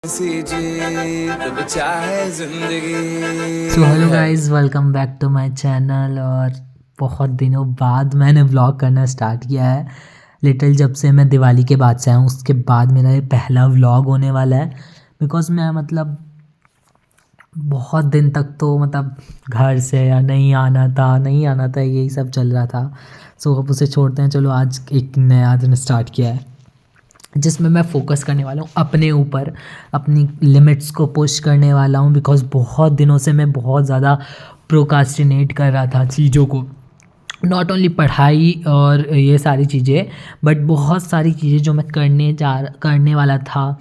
So hello guys, welcome back to my channel. और बहुत दिनों बाद मैंने व्लॉग करना स्टार्ट किया है। लिटिल जब से मैं दिवाली के बाद से आया हूँ उसके बाद मेरा ये पहला व्लॉग होने वाला है। बिकॉज़ मैं बहुत दिन तक तो घर से या नहीं आना था यही सब चल रहा था। सो अब उसे छोड़ते हैं, चलो आज एक नया दिन स्टार्ट किया है जिसमें मैं फ़ोकस करने वाला हूँ अपने ऊपर, अपनी लिमिट्स को पुश करने वाला हूँ। बिकॉज़ बहुत दिनों से मैं बहुत ज़्यादा प्रोकास्टिनेट कर रहा था चीज़ों को, नॉट ओनली पढ़ाई और ये सारी चीज़ें, बट बहुत सारी चीज़ें जो मैं करने वाला था,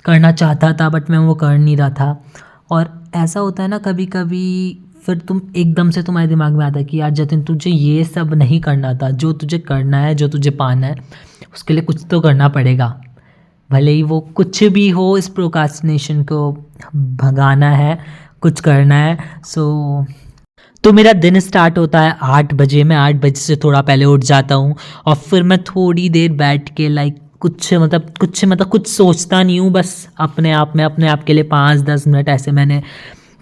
करना चाहता था, बट मैं वो कर नहीं रहा था। और ऐसा होता है ना कभी कभी, फिर तुम एकदम से तुम्हारे दिमाग में आता है कि यार जतिन, तुझे ये सब नहीं करना था। जो तुझे करना है, जो तुझे पाना है, उसके लिए कुछ तो करना पड़ेगा। भले ही वो कुछ भी हो, इस प्रोकास्टिनेशन को भगाना है, कुछ करना है। तो मेरा दिन स्टार्ट होता है 8 बजे। मैं 8 बजे से थोड़ा पहले उठ जाता हूँ और फिर मैं थोड़ी देर बैठ के कुछ सोचता नहीं हूँ, बस अपने आप के लिए 5-10 मिनट ऐसे मैंने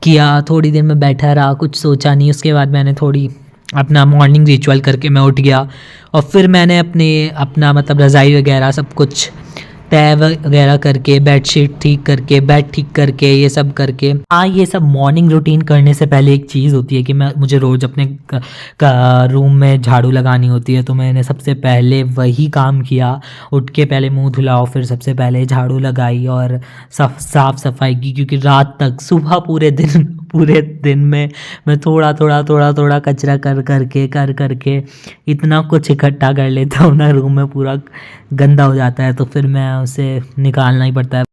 किया। थोड़ी देर में बैठा रहा, कुछ सोचा नहीं। उसके बाद मैंने थोड़ी अपना मॉर्निंग रिचुअल करके मैं उठ गया और फिर मैंने अपना रज़ाई वगैरह सब कुछ तय वगैरह करके, बेडशीट ठीक करके, बेड ठीक करके, ये सब करके। हाँ, ये सब मॉर्निंग रूटीन करने से पहले एक चीज़ होती है कि मुझे रोज़ अपने रूम में झाड़ू लगानी होती है। तो मैंने सबसे पहले वही काम किया। उठ के पहले मुंह धुलाओ, फिर सबसे पहले झाड़ू लगाई और साफ सफाई की, क्योंकि रात तक सुबह पूरे दिन में मैं थोड़ा कचरा कर करके इतना कुछ इकट्ठा कर लेता हूँ ना, रूम में पूरा गंदा हो जाता है। तो फिर मैं उसे निकालना ही पड़ता है।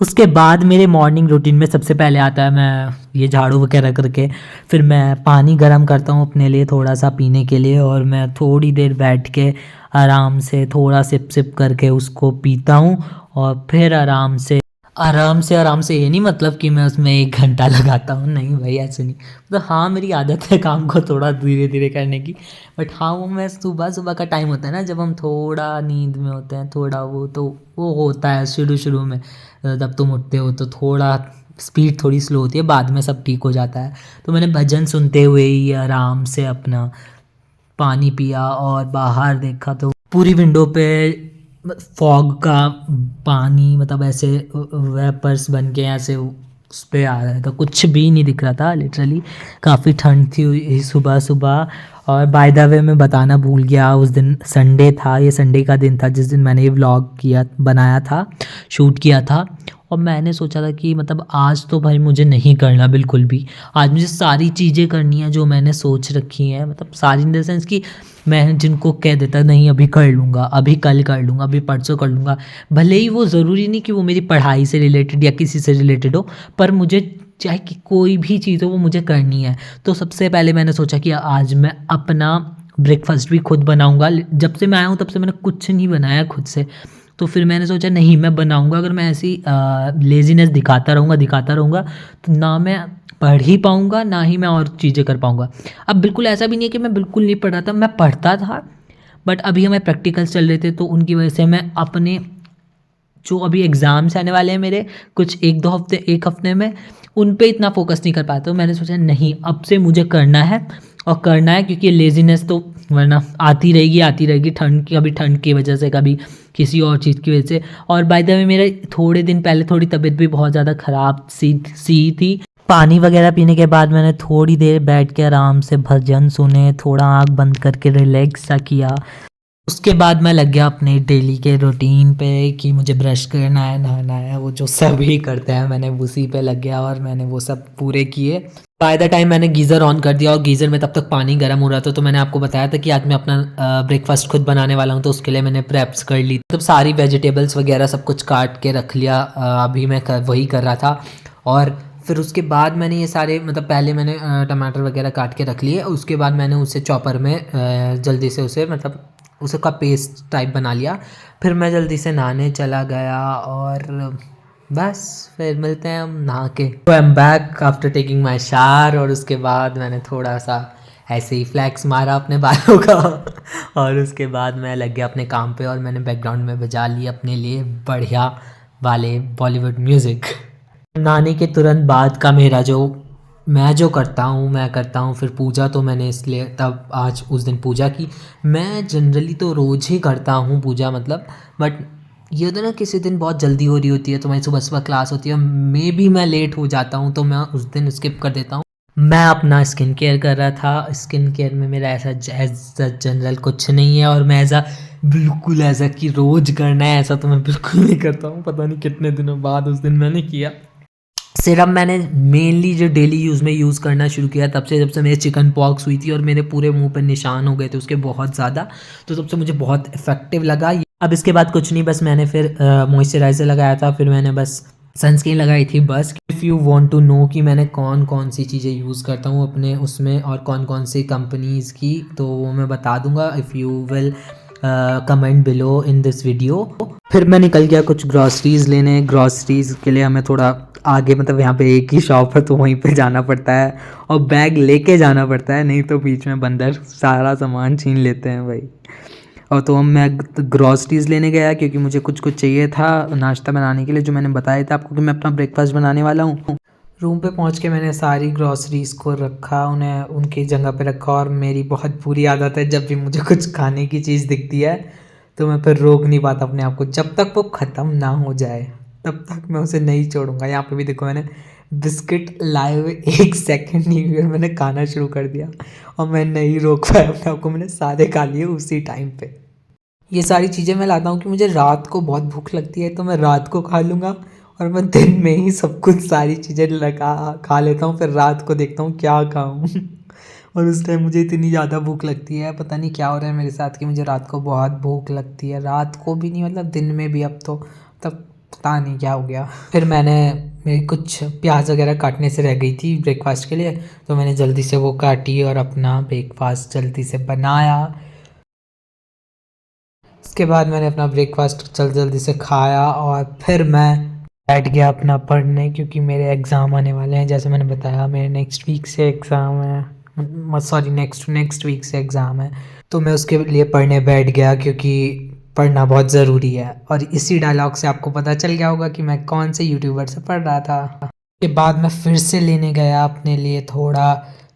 उसके बाद मेरे मॉर्निंग रूटीन में सबसे पहले आता है, मैं ये झाड़ू वगैरह करके फिर मैं पानी गर्म करता हूँ अपने लिए थोड़ा सा पीने के लिए, और मैं थोड़ी देर बैठ के आराम से थोड़ा सिप सिप करके उसको पीता हूँ। और फिर आराम से ये नहीं मतलब कि मैं उसमें 1 घंटा लगाता हूँ, नहीं भाई, ऐसे नहीं। हाँ, मेरी आदत है काम को थोड़ा धीरे धीरे करने की। बट हाँ, वो मैं सुबह सुबह का टाइम होता है ना, जब हम थोड़ा नींद में होते हैं, थोड़ा वो होता है शुरू शुरू में। तब तुम उठते हो तो थोड़ा स्पीड थोड़ी स्लो होती है, बाद में सब ठीक हो जाता है। तो मैंने भजन सुनते हुए ही आराम से अपना पानी पिया और बाहर देखा तो पूरी विंडो पे फॉग का पानी, ऐसे वेपर्स बन के ऐसे उस पे आ रहा था। कुछ भी नहीं दिख रहा था लिटरली। काफ़ी ठंड थी हुई सुबह सुबह। और बाय द वे मैं बताना भूल गया, उस दिन संडे था, ये संडे का दिन था जिस दिन मैंने ये व्लॉग बनाया था, शूट किया था। और मैंने सोचा था कि आज तो भाई मुझे नहीं करना बिल्कुल भी। आज मुझे सारी चीज़ें करनी है जो मैंने सोच रखी हैं, सारी इन द सेंस कि मैं जिनको कह देता नहीं अभी कर लूँगा, अभी कल कर लूँगा, अभी परसों कर लूँगा। भले ही वो ज़रूरी नहीं कि वो मेरी पढ़ाई से रिलेटेड या किसी से रिलेटेड हो, पर मुझे चाहे कि कोई भी चीज़ हो वो मुझे करनी है। तो सबसे पहले मैंने सोचा कि आज मैं अपना ब्रेकफास्ट भी खुद बनाऊँगा। जब से मैं आया हूँ तब से मैंने कुछ नहीं बनाया खुद से। तो फिर मैंने सोचा नहीं, मैं बनाऊँगा। अगर मैं ऐसी लेज़ीनेस दिखाता रहूँगा तो ना मैं पढ़ ही पाऊँगा, ना ही मैं और चीज़ें कर पाऊँगा। अब बिल्कुल ऐसा भी नहीं है कि मैं बिल्कुल नहीं पढ़ रहा था, मैं पढ़ता था। बट अभी हमें प्रैक्टिकल्स चल रहे थे तो उनकी वजह से मैं अपने जो अभी एग्ज़ाम्स आने वाले हैं मेरे, कुछ 1 हफ्ते में, उन पे इतना फोकस नहीं कर पाता। तो मैंने सोचा नहीं, अब से मुझे करना है और करना है, क्योंकि लेज़ीनेस तो वरना आती रहेगी ठंड की वजह से, कभी किसी और चीज़ की वजह से। और बाय द वे मेरे थोड़े दिन पहले थोड़ी तबीयत भी बहुत ज़्यादा ख़राब सी थी। पानी वगैरह पीने के बाद मैंने थोड़ी देर बैठ के आराम से भजन सुने, थोड़ा आँख बंद करके रिलैक्स सा किया। उसके बाद मैं लग गया अपने डेली के रूटीन पे कि मुझे ब्रश करना है, नहाना है, वो जो सभी करते हैं मैंने उसी पे लग गया और मैंने वो सब पूरे किए। बाय द टाइम मैंने गीज़र ऑन कर दिया और गीज़र में तब तक पानी गर्म हो रहा था। तो मैंने आपको बताया था कि आज मैं अपना ब्रेकफास्ट खुद बनाने वाला हूँ, तो उसके लिए मैंने प्रेप्स कर ली, सारी वेजिटेबल्स वगैरह सब कुछ काट के रख लिया। अभी मैं वही कर रहा था। और फिर उसके बाद मैंने ये सारे पहले मैंने टमाटर वगैरह काट के रख लिए। उसके बाद मैंने उसे चॉपर में जल्दी से उसका पेस्ट टाइप बना लिया। फिर मैं जल्दी से नहाने चला गया और बस फिर मिलते हैं हम नहा के। तो I am back after taking my shower. और उसके बाद मैंने थोड़ा सा ऐसे ही फ्लैक्स मारा अपने बालों का और उसके बाद मैं लग गया अपने काम पे और मैंने बैकग्राउंड में बजा लिया अपने लिए बढ़िया वाले बॉलीवुड म्यूज़िक। नहाने के तुरंत बाद का मेरा जो जो मैं करता हूँ फिर पूजा, तो मैंने इसलिए तब आज उस दिन पूजा की। मैं जनरली तो रोज़ ही करता हूँ पूजा, मतलब बट ये होता है ना, किसी दिन बहुत जल्दी हो रही होती है तो मेरी सुबह सुबह क्लास होती है, मे बी मैं लेट हो जाता हूँ तो मैं उस दिन स्किप कर देता हूँ। मैं अपना स्किन केयर कर रहा था। स्किन केयर में मेरा ऐसा एज जनरल कुछ नहीं है, और मैं ऐसा बिल्कुल ऐसा कि रोज़ करना है ऐसा तो मैं बिल्कुल नहीं करता हूँ। पता नहीं कितने दिनों बाद उस दिन मैंने किया। सिरम मैंने मेनली जो डेली यूज़ में यूज़ करना शुरू किया तब से, जब से मेरे चिकन पॉक्स हुई थी और मेरे पूरे मुंह पे निशान हो गए थे उसके बहुत ज़्यादा, तो तब से मुझे बहुत इफ़ेक्टिव लगा। अब इसके बाद कुछ नहीं, बस मैंने फिर मॉइस्चराइज़र लगाया था, फिर मैंने बस सनस्क्रीन लगाई थी बस। If you want to know कि मैंने कौन कौन सी चीज़ें यूज़ करता हूँ अपने उसमें और कौन कौन सी कंपनीज़ की, तो वो मैं बता दूंगा if you will comment below in this video. फिर मैं निकल गया कुछ ग्रॉसरीज़ लेने। ग्रॉसरीज़ के लिए हमें थोड़ा आगे, मतलब यहाँ पे एक ही शॉप है तो वहीं पे जाना पड़ता है और बैग लेके जाना पड़ता है, नहीं तो बीच में बंदर सारा सामान छीन लेते हैं भाई। और तो मैं ग्रॉसरीज़ लेने गया क्योंकि मुझे कुछ कुछ चाहिए था नाश्ता बनाने के लिए, जो मैंने बताया था आपको कि मैं अपना ब्रेकफास्ट बनाने वाला हूँ। रूम पे पहुँच के मैंने सारी ग्रॉसरीज़ को रखा, उन्हें उनकी जगह पे रखा, और मेरी बहुत बुरी आदत है जब भी मुझे कुछ खाने की चीज़ दिखती है तो मैं फिर रोक नहीं पाता अपने आप को, जब तक वो ख़त्म ना हो जाए तब तक मैं उसे नहीं छोड़ूंगा। यहाँ पे भी देखो, मैंने बिस्किट लाए हुए 1 सेकंड नहीं हुए मैंने खाना शुरू कर दिया, और मैं नहीं रोक पाया अपने आप को, मैंने सारे खा लिए उसी टाइम पे। ये सारी चीज़ें मैं लाता हूँ कि मुझे रात को बहुत भूख लगती है तो मैं रात को खा लूँगा, और मैं दिन में ही सब कुछ सारी चीज़ें लगा खा लेता हूँ, फिर रात को देखता हूँ क्या खाऊँ और उस टाइम मुझे इतनी ज़्यादा भूख लगती है, पता नहीं क्या हो रहा है मेरे साथ कि मुझे रात को बहुत भूख लगती है, रात को भी नहीं मतलब दिन में भी। अब तो तब पता नहीं क्या हो गया। फिर मैंने, मेरी कुछ प्याज वगैरह काटने से रह गई थी ब्रेकफास्ट के लिए, तो मैंने जल्दी से वो काटी और अपना ब्रेकफास्ट जल्दी से बनाया। इसके बाद मैंने अपना ब्रेकफास्ट जल्दी जल्दी से खाया और फिर मैं बैठ गया अपना पढ़ने, क्योंकि मेरे एग्ज़ाम आने वाले हैं। जैसे मैंने बताया मेरे नेक्स्ट वीक से एग्ज़ाम है, सॉरी नेक्स्ट नेक्स्ट वीक से एग्ज़ाम है, तो मैं उसके लिए पढ़ने बैठ गया क्योंकि पढ़ना बहुत ज़रूरी है। और इसी डायलॉग से आपको पता चल गया होगा कि मैं कौन से यूट्यूबर से पढ़ रहा था। के बाद मैं फिर से लेने गया अपने लिए थोड़ा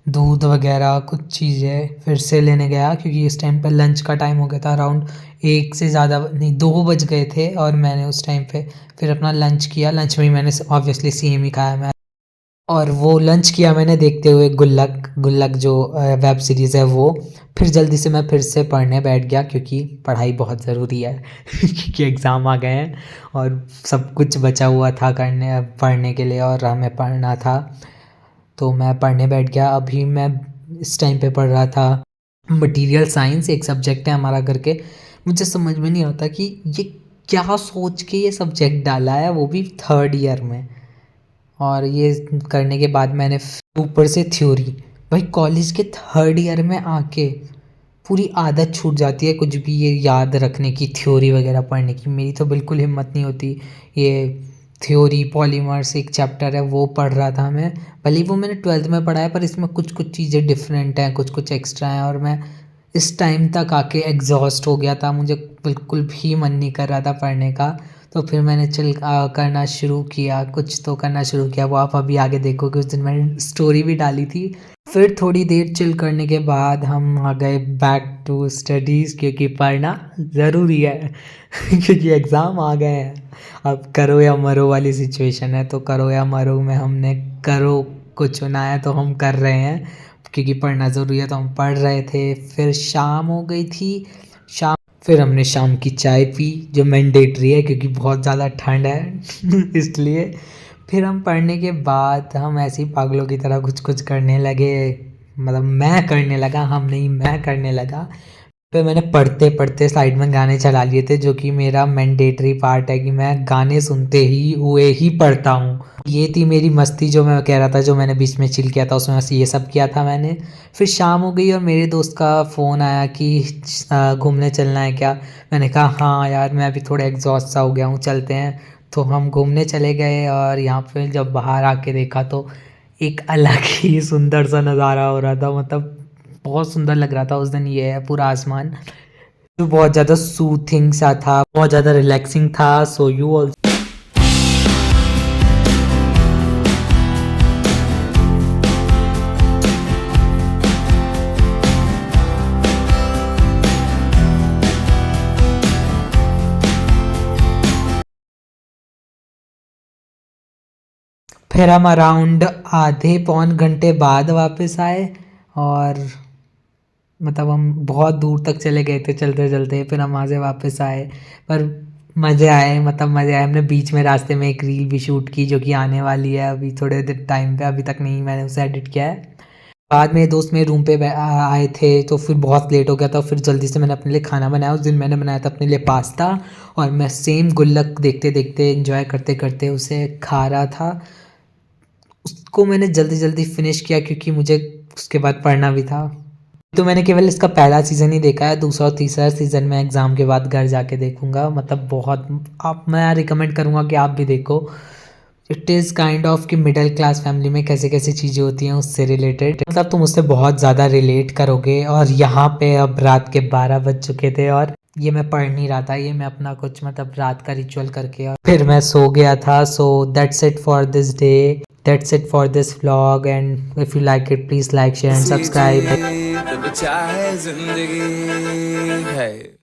दूध वगैरह कुछ चीज़ें फिर से लेने गया, क्योंकि इस टाइम पे लंच का टाइम हो गया था, अराउंड 1 से ज़्यादा नहीं 2 बज गए थे, और मैंने उस टाइम पे फिर अपना लंच किया। लंच में ही मैंने ऑब्वियसली सेम ही खाया मैं, और वो लंच किया मैंने देखते हुए गुल्लक गुल्लक जो वेब सीरीज़ है वो। फिर जल्दी से मैं फिर से पढ़ने बैठ गया क्योंकि पढ़ाई बहुत ज़रूरी है क्योंकि एग्ज़ाम आ गए हैं और सब कुछ बचा हुआ था करने पढ़ने के लिए, और हमें पढ़ना था, तो मैं पढ़ने बैठ गया। अभी मैं इस टाइम पे पढ़ रहा था मटेरियल साइंस, एक सब्जेक्ट है हमारा करके। मुझे समझ में नहीं आता कि ये क्या सोच के ये सब्जेक्ट डाला है, वो भी 3rd ईयर में। और ये करने के बाद मैंने ऊपर से थ्योरी, भाई कॉलेज के 3rd ईयर में आके पूरी आदत छूट जाती है कुछ भी ये याद रखने की, थ्योरी वगैरह पढ़ने की। मेरी तो बिल्कुल हिम्मत नहीं होती। ये थ्योरी पॉलीमर्स एक चैप्टर है वो पढ़ रहा था मैं, भले ही वो मैंने 12th में पढ़ा है, पर इसमें कुछ कुछ चीज़ें डिफरेंट हैं, कुछ कुछ एक्स्ट्रा हैं, और मैं इस टाइम तक आके एग्जॉस्ट हो गया था, मुझे बिल्कुल भी मन नहीं कर रहा था पढ़ने का। तो फिर मैंने करना शुरू किया, कुछ तो करना शुरू किया, वो आप अभी आगे देखोगे। उस दिन मैंने स्टोरी भी डाली थी। फिर थोड़ी देर चिल करने के बाद हम आ गए बैक टू स्टडीज़, क्योंकि पढ़ना ज़रूरी है क्योंकि एग्ज़ाम आ गए हैं। अब करो या मरो वाली सिचुएशन है, तो करो या मरो में हमने करो को चुना है तो हम कर रहे हैं, क्योंकि पढ़ना ज़रूरी है तो हम पढ़ रहे थे। फिर शाम हो गई थी, शाम फिर हमने शाम की चाय पी जो मैंडेटरी है क्योंकि बहुत ज़्यादा ठंड है इसलिए। फिर हम पढ़ने के बाद हम ऐसे ही पागलों की तरह कुछ कुछ करने लगे, मतलब मैं करने लगा, हम नहीं मैं करने लगा। फिर मैंने पढ़ते पढ़ते साइड में गाने चला लिए थे, जो कि मेरा मैंडेटरी पार्ट है कि मैं गाने सुनते ही हुए ही पढ़ता हूँ। ये थी मेरी मस्ती जो मैं कह रहा था, जो मैंने बीच में चिल किया था उसमें ये सब किया था मैंने। फिर शाम हो गई और मेरे दोस्त का फ़ोन आया कि घूमने चलना है क्या। मैंने कहा हाँ यार मैं अभी थोड़ा एग्जॉस्ट सा हो गया हूँ, चलते हैं। तो हम घूमने चले गए, और यहाँ पे जब बाहर आके देखा तो एक अलग ही सुंदर सा नज़ारा हो रहा था, मतलब बहुत सुंदर लग रहा था उस दिन। ये है पूरा आसमान जो बहुत ज़्यादा सूथिंग सा था, बहुत ज़्यादा रिलैक्सिंग था। सो यू ऑल्सो फिर हम अराउंड आधे पौन घंटे बाद वापस आए और मतलब हम बहुत दूर तक चले गए थे चलते चलते, फिर हम वहाँ से वापस आए। पर मज़े आए, मतलब मज़े आए। हमने बीच में रास्ते में एक रील भी शूट की जो कि आने वाली है अभी थोड़े देर टाइम पे, अभी तक नहीं मैंने उसे एडिट किया है। बाद में दोस्त मेरे रूम पे आए थे तो फिर बहुत लेट हो गया था, फिर जल्दी से मैंने अपने लिए खाना बनाया। उस दिन मैंने बनाया था अपने लिए पास्ता और मैं सेम गुल्लक देखते देखते एंजॉय करते करते उसे खा रहा था। उसको मैंने जल्दी जल्दी फिनिश किया क्योंकि मुझे उसके बाद पढ़ना भी था। तो मैंने केवल इसका पहला सीज़न ही देखा है, दूसरा और तीसरा सीज़न मैं एग्ज़ाम के बाद घर जाके देखूंगा। मतलब बहुत, आप, मैं रिकमेंड करूँगा कि आप भी देखो। इट इज़ काइंड ऑफ कि मिडिल क्लास फैमिली में कैसे कैसे चीज़ें होती हैं उससे रिलेटेड, मतलब तुम उससे बहुत ज़्यादा रिलेट करोगे। और यहाँ पे अब रात के 12 बज चुके थे और ये मैं पढ़ नहीं रहा था, ये मैं अपना कुछ मतलब रात का रिचुअल करके और फिर मैं सो गया था। So that's it for this day, that's it for this vlog, and if you like it please like share and subscribe. तो चाहे जिंदगी है